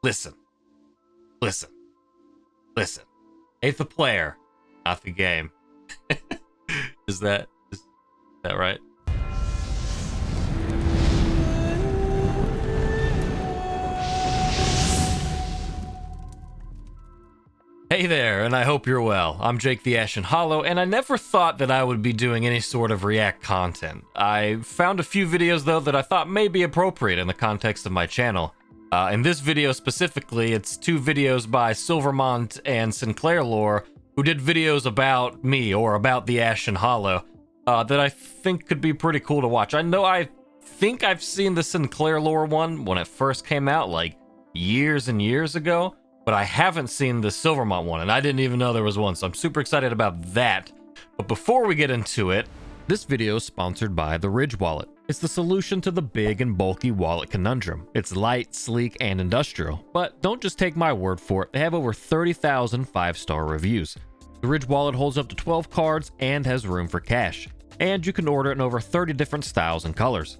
Listen. Listen. Listen. Ain't the player, not the game. Is that right? Hey there, and I hope you're well. I'm Jake the Ashen Hollow, and I never thought that I would be doing any sort of React content. I found a few videos, though, that I thought may be appropriate in the context of my channel. In this video specifically, it's two videos by Silvermont and Sinclair Lore, who did videos about me, or about the Ashen Hollow, that I think could be pretty cool to watch. I think I've seen the Sinclair Lore one when it first came out, like, years and years ago. But I haven't seen the Silvermont one, and I didn't even know there was one, so I'm super excited about that. But before we get into it, this video is sponsored by the Ridge Wallet. It's the solution to the big and bulky wallet conundrum. It's light, sleek, and industrial. But don't just take my word for it. They have over 30,000 5-star reviews. The Ridge Wallet holds up to 12 cards and has room for cash. And you can order it in over 30 different styles and colors.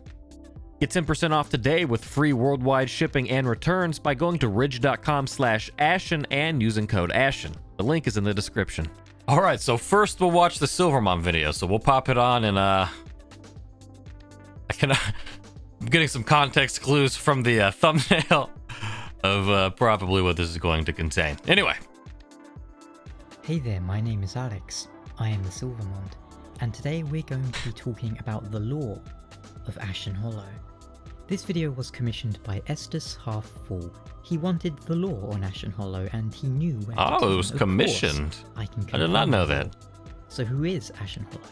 Get 10% off today with free worldwide shipping and returns by going to ridge.com/ashen and using code ASHEN. The link is in the description. Alright, so first we'll watch the Silvermont video, so we'll pop it on and I'm getting some context clues from the thumbnail of probably what this is going to contain. Anyway. Hey there, my name is Alex. I am the Silvermont, and today we're going to be talking about the lore of Ashen Hollow. This video was commissioned by Estes Half-Full. He wanted the lore on Ashen Hollow, and he knew where to it turn. was Of commissioned. course, I did not know that. So who is Ashen Hollow?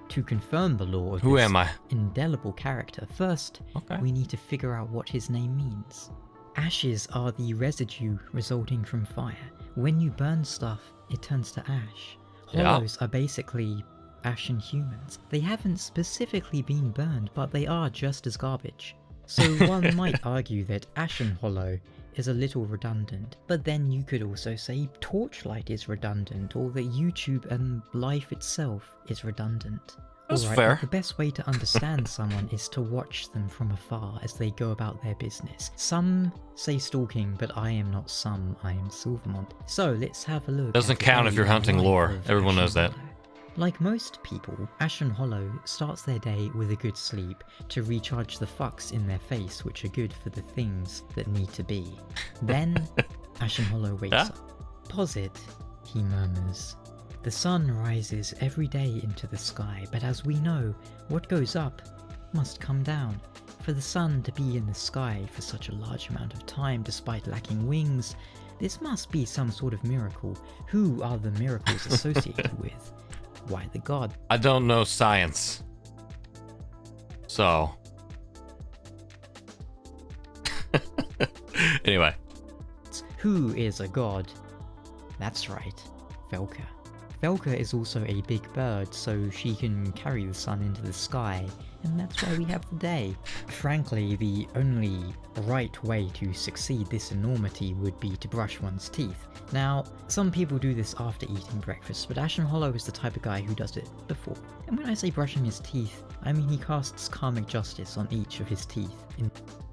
To confirm the lore of Who this am I? indelible character, first we need to figure out what his name means. Ashes are the residue resulting from fire. When you burn stuff, it turns to ash. Hollows are basically ashen humans. They haven't specifically been burned, but they are just as garbage. So one might argue that Ashen Hollow is a little redundant, but then you could also say Torchlight is redundant, or that YouTube and life itself is redundant. That's fair. The best way to understand someone is to watch them from afar as they go about their business. Some say stalking, but I am not some, I am Silvermont. So let's have a look. Doesn't count if you're hunting lore. Everyone knows that. Like most people, Ashen Hollow starts their day with a good sleep to recharge the fucks in their face which are good for the things that need to be. Then, Ashen Hollow wakes up. Posit, he murmurs. The sun rises every day into the sky, but as we know, what goes up must come down. For the sun to be in the sky for such a large amount of time despite lacking wings, this must be some sort of miracle. Who are the miracles associated with? Why, the god. I don't know science. So. Anyway. Who is a god? That's right, Velka. Velka is also a big bird, so she can carry the sun into the sky, and that's why we have the day. Frankly, the only right way to succeed this enormity would be to brush one's teeth. Now, some people do this after eating breakfast, but Ashen Hollow is the type of guy who does it before. And when I say brushing his teeth, I mean he casts karmic justice on each of his teeth.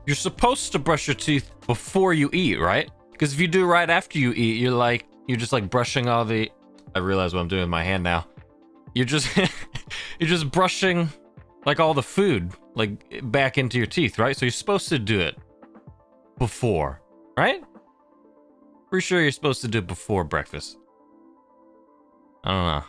You're supposed to brush your teeth before you eat, right? Because if you do right after you eat, you're just like brushing all the... I realize what I'm doing with my hand now. You're just brushing like all the food like back into your teeth, right? So you're supposed to do it before, right? Pretty sure you're supposed to do it before breakfast. I don't know.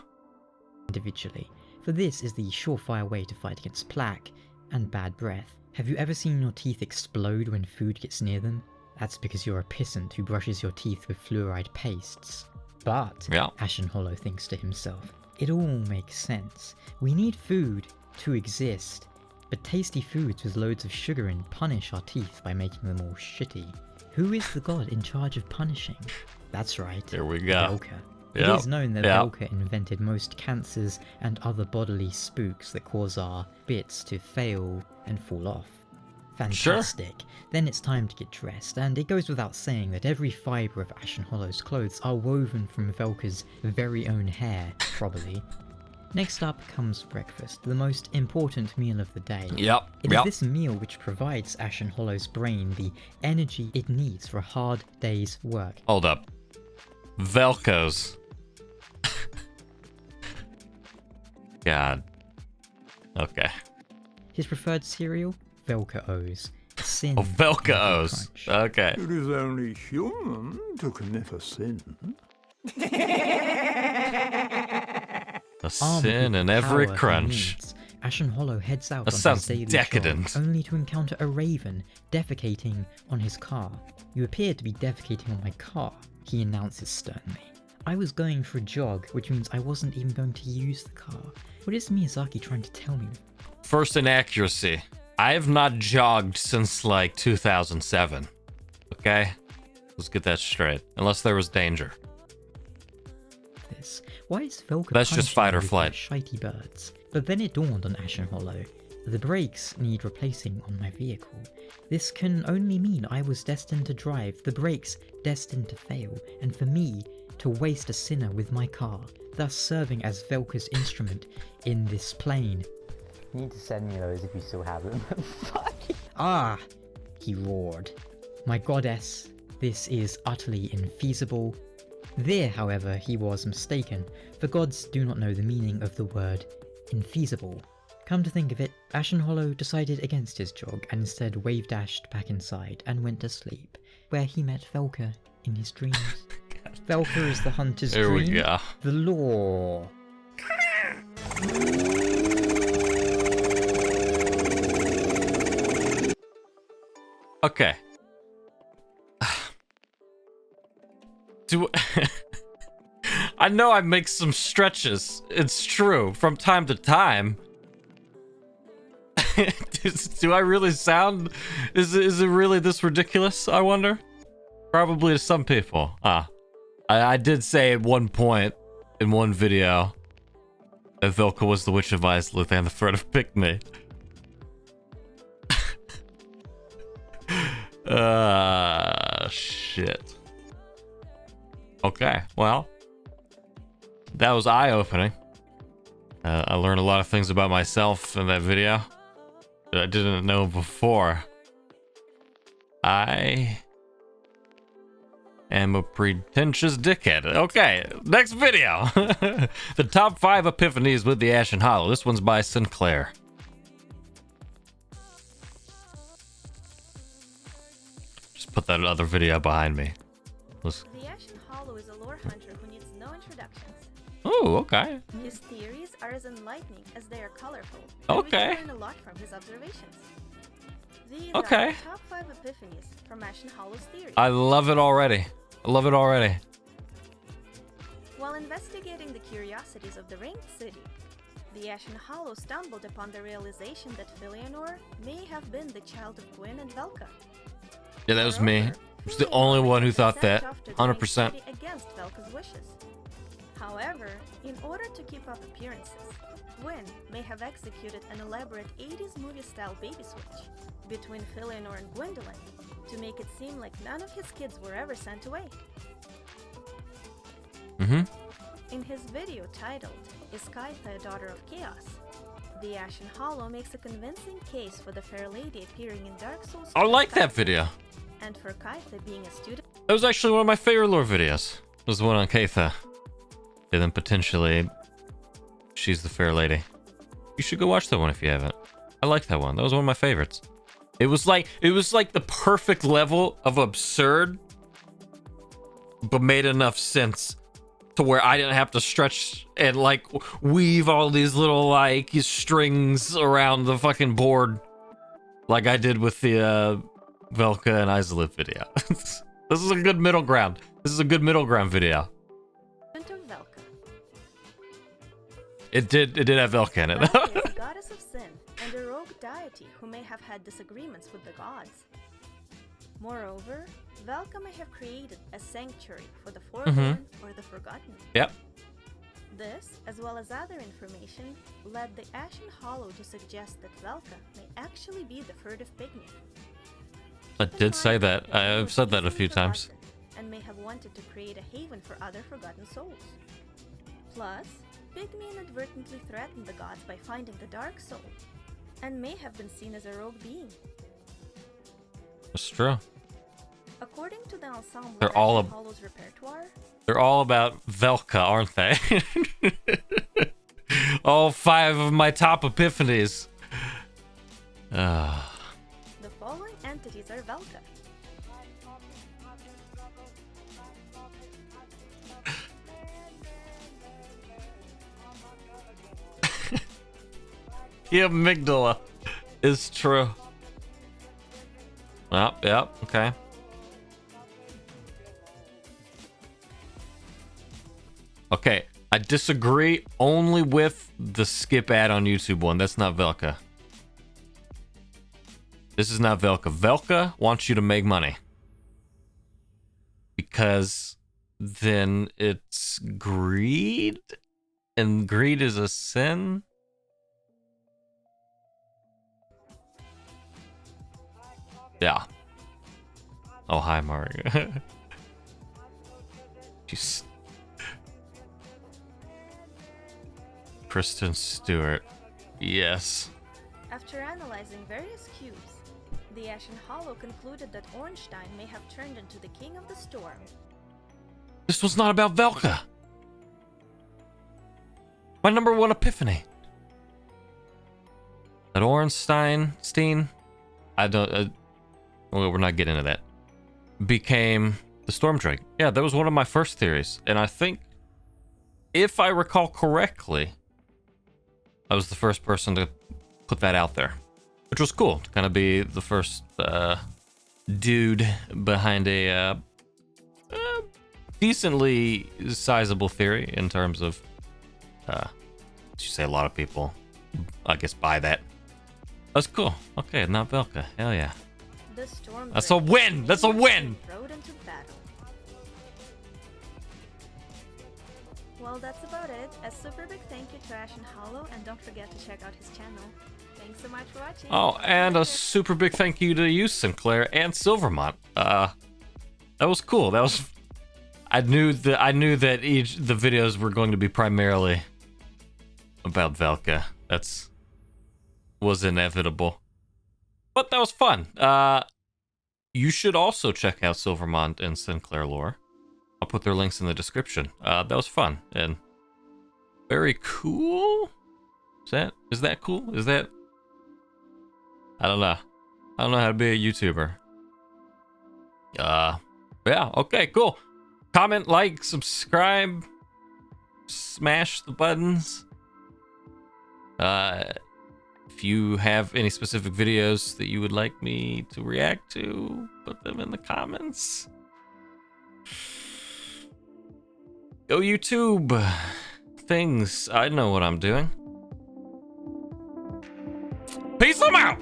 Individually. For this is the surefire way to fight against plaque and bad breath. Have you ever seen your teeth explode when food gets near them? That's because you're a pissant who brushes your teeth with fluoride pastes. But, Ashen Hollow thinks to himself, it all makes sense. We need food to exist, but tasty foods with loads of sugar in punish our teeth by making them all shitty. Who is the god in charge of punishing? That's right, here we go. Velka. It is known that Velka invented most cancers and other bodily spooks that cause our bits to fail and fall off. Fantastic. Sure. Then it's time to get dressed, and it goes without saying that every fibre of Ashen Hollow's clothes are woven from Velka's very own hair, probably. Next up comes breakfast, the most important meal of the day. Yep. It is this meal which provides Ashen Hollow's brain the energy it needs for a hard day's work. Hold up. Velcos. God. Okay. His preferred cereal? Velka-O's. Sin. Oh, Velka-O's. Okay. It is only human to commit a sin. A sin in every crunch. Ashen Hollow heads out That on sounds his daily decadent. jog, only to encounter a raven defecating on his car. You appear to be defecating on my car, he announces sternly. I was going for a jog, which means I wasn't even going to use the car. What is Miyazaki trying to tell me? First, inaccuracy. I have not jogged since like 2007. Okay? Let's get that straight. Unless there was danger. Why is Velka That's just fight or punching flight. with shitey birds? But then it dawned on Ashen Hollow. The brakes need replacing on my vehicle. This can only mean I was destined to drive, the brakes destined to fail, and for me to waste a sinner with my car, thus serving as Velka's instrument in this plane. You need to send me those if you still have them. Fuck. Ah! He roared. My goddess, this is utterly infeasible. There, however, he was mistaken, for gods do not know the meaning of the word infeasible. Come to think of it, Ashen Hollow decided against his jog and instead wave-dashed back inside and went to sleep, where he met Velka in his dreams. Velka is the hunter's Here we dream. go. The lore. Okay. I know I make some stretches. It's true. From time to time. Do I really sound... Is it really this ridiculous, I wonder? Probably to some people. I did say at one point in one video that Velka was the Witch of Islith and the Threat of Pygmy. Shit. Okay, well, that was eye-opening. I learned a lot of things about myself in that video that I didn't know before. I am a pretentious dickhead. Okay, next video. The top 5 epiphanies with the Ashen Hollow. This one's by Sinclair. Just put that other video behind me. Let's... The Ashen Hollow is a lore hunter who needs no introductions. Oh, okay. His theories are as enlightening as they are colorful. Okay. We can learn a lot from his observations. These Okay. are the top 5 epiphanies from Ashen Hollow's theory. I love it already. I love it already. While investigating the curiosities of the Ringed City, the Ashen Hollow stumbled upon the realization that Filianor may have been the child of Gwyn and Velka. Yeah, that was me. I was the only one who thought that. 100%. Against Velka's wishes. However, in order to keep up appearances, Gwyn may have executed an elaborate 80s movie-style baby switch between Filianor and Gwendolyn to make it seem like none of his kids were ever sent away. In his video titled, Is Kaitha a Daughter of Chaos?, the Ashen Hollow makes a convincing case for the Fair Lady appearing in Dark Souls. I like that video. And for Kaitha being a student. That was actually one of my favorite lore videos. It was the one on Kaitha. And then potentially, she's the Fair Lady. You should go watch that one if you haven't. I like that one. That was one of my favorites. It was like the perfect level of absurd, but made enough sense to where I didn't have to stretch and like weave all these little like strings around the fucking board like I did with the Velka and Isolith video. This is a good middle ground. This is a good middle ground video. Of Velka. It did have Velka in it. Velka is a goddess of sin and a rogue deity who may have had disagreements with the gods. Moreover, Velka may have created a sanctuary for the forlorn or the forgotten. Yep. This, as well as other information, led the Ashen Hollow to suggest that Velka may actually be the furtive pygmy. I did say that. I've said that a few times. And may have wanted to create a haven for other forgotten souls. Plus, pygmy inadvertently threatened the gods by finding the Dark Soul, and may have been seen as a rogue being. That's true. According to the ensemble They're all Ashen Hollow's repertoire, They're all about Velka, aren't they? All 5 of my top epiphanies. the following entities are Velka. The amygdala is true. Yep, okay. Okay, I disagree only with the skip ad on YouTube one. That's not Velka. This is not Velka. Velka wants you to make money. Because then it's greed? And greed is a sin? Yeah. Oh, hi, Mario. She's... Kristen Stewart. Yes. After analyzing various cubes, the Ashen Hollow concluded that Ornstein may have turned into the King of the Storm. This was not about Velka. My number 1 epiphany. That Ornstein, I don't... well, we're not getting into that. Became the Storm Drake. Yeah, that was one of my first theories. And I think, if I recall correctly, I was the first person to put that out there. Which was cool, to kind of be the first dude behind a decently sizable theory in terms of, you say a lot of people, I guess, buy that. That's cool. Okay, not Velka. Hell yeah. The Storm That's a Drake win! That's a win! rode into battle. Well, that's about it. A super big thank you to Ashen Hollow, and don't forget to check out his channel. Thanks so much for watching. Oh, and a super big thank you to you, Sinclair, and Silvermont. That was cool. That was... I knew that the videos were going to be primarily about Velka. Was inevitable. But that was fun. You should also check out Silvermont and Sinclair Lore. I'll put their links in the description. That was fun and very cool. Is that cool? Is that... I don't know. I don't know how to be a YouTuber. Yeah, okay, cool. Comment, like, subscribe, smash the buttons. If you have any specific videos that you would like me to react to, put them in the comments. Go YouTube. Things. I know what I'm doing. Peace them out!